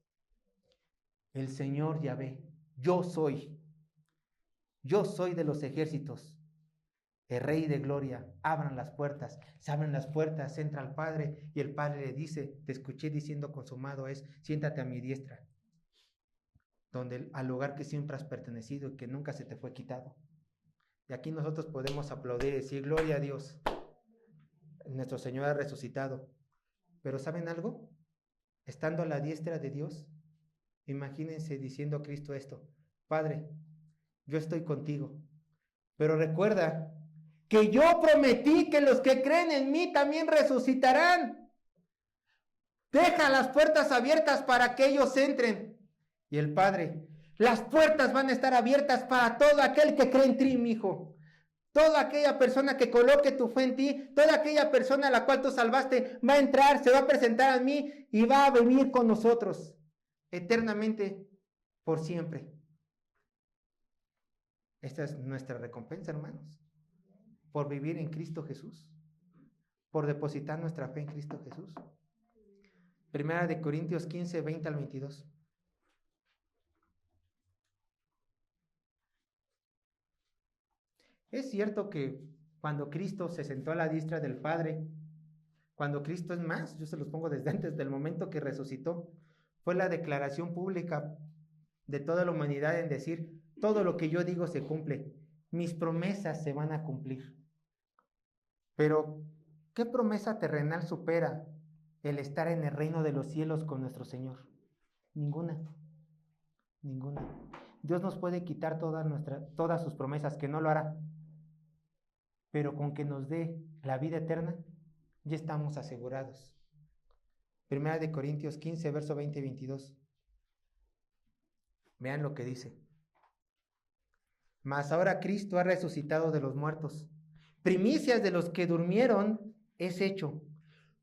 El Señor Yahvé, yo soy de los ejércitos, el Rey de Gloria. Abran las puertas, se abren las puertas, entra el Padre, y el Padre le dice, te escuché diciendo consumado es, siéntate a mi diestra, al lugar que siempre has pertenecido y que nunca se te fue quitado. Y aquí nosotros podemos aplaudir y decir, gloria a Dios, nuestro Señor ha resucitado. Pero ¿saben algo? Estando a la diestra de Dios, imagínense diciendo a Cristo esto, Padre, yo estoy contigo, pero recuerda que yo prometí que los que creen en mí también resucitarán. Deja las puertas abiertas para que ellos entren. Y el Padre, las puertas van a estar abiertas para todo aquel que cree en ti, mi hijo. Toda aquella persona que coloque tu fe en ti, toda aquella persona a la cual tú salvaste, va a entrar, se va a presentar a mí y va a venir con nosotros eternamente, por siempre. Esta es nuestra recompensa, hermanos, por vivir en Cristo Jesús, por depositar nuestra fe en Cristo Jesús. Primera de Corintios 15, 20 al 22. Es cierto que cuando Cristo se sentó a la diestra del Padre, cuando Cristo, es más, yo se los pongo desde antes del momento que resucitó, fue la declaración pública de toda la humanidad en decir, todo lo que yo digo se cumple, mis promesas se van a cumplir. Pero, ¿qué promesa terrenal supera el estar en el reino de los cielos con nuestro Señor? Ninguna, ninguna. Dios nos puede quitar todas sus promesas, que no lo hará, pero con que nos dé la vida eterna, ya estamos asegurados. Primera de Corintios 15, verso 20 y 22. Vean lo que dice. Mas ahora Cristo ha resucitado de los muertos. Primicias de los que durmieron es hecho.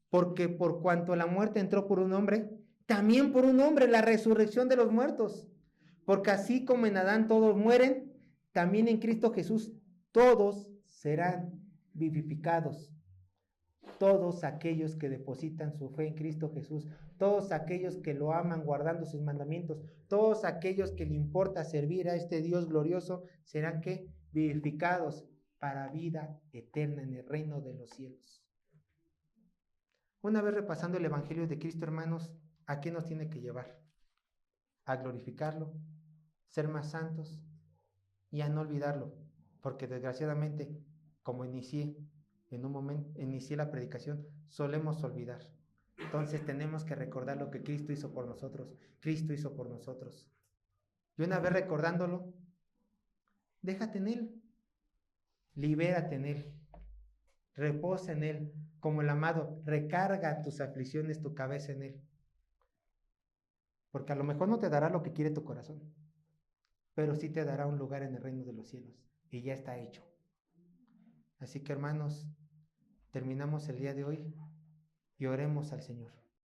Porque por cuanto la muerte entró por un hombre, también por un hombre la resurrección de los muertos. Porque así como en Adán todos mueren, también en Cristo Jesús todos serán vivificados. Todos aquellos que depositan su fe en Cristo Jesús, todos aquellos que lo aman guardando sus mandamientos, todos aquellos que le importa servir a este Dios glorioso, serán ¿qué? Vivificados para vida eterna en el reino de los cielos. Una vez repasando el Evangelio de Cristo, hermanos, ¿a qué nos tiene que llevar? A glorificarlo, ser más santos y a no olvidarlo, porque desgraciadamente, como inicié la predicación, solemos olvidar. Entonces tenemos que recordar lo que Cristo hizo por nosotros. Cristo hizo por nosotros. Y una vez recordándolo, déjate en Él, libérate en Él, reposa en Él, como el amado, recarga tus aflicciones, tu cabeza en Él. Porque a lo mejor no te dará lo que quiere tu corazón, pero sí te dará un lugar en el reino de los cielos, y ya está hecho. Así que, hermanos, terminamos el día de hoy y oremos al Señor.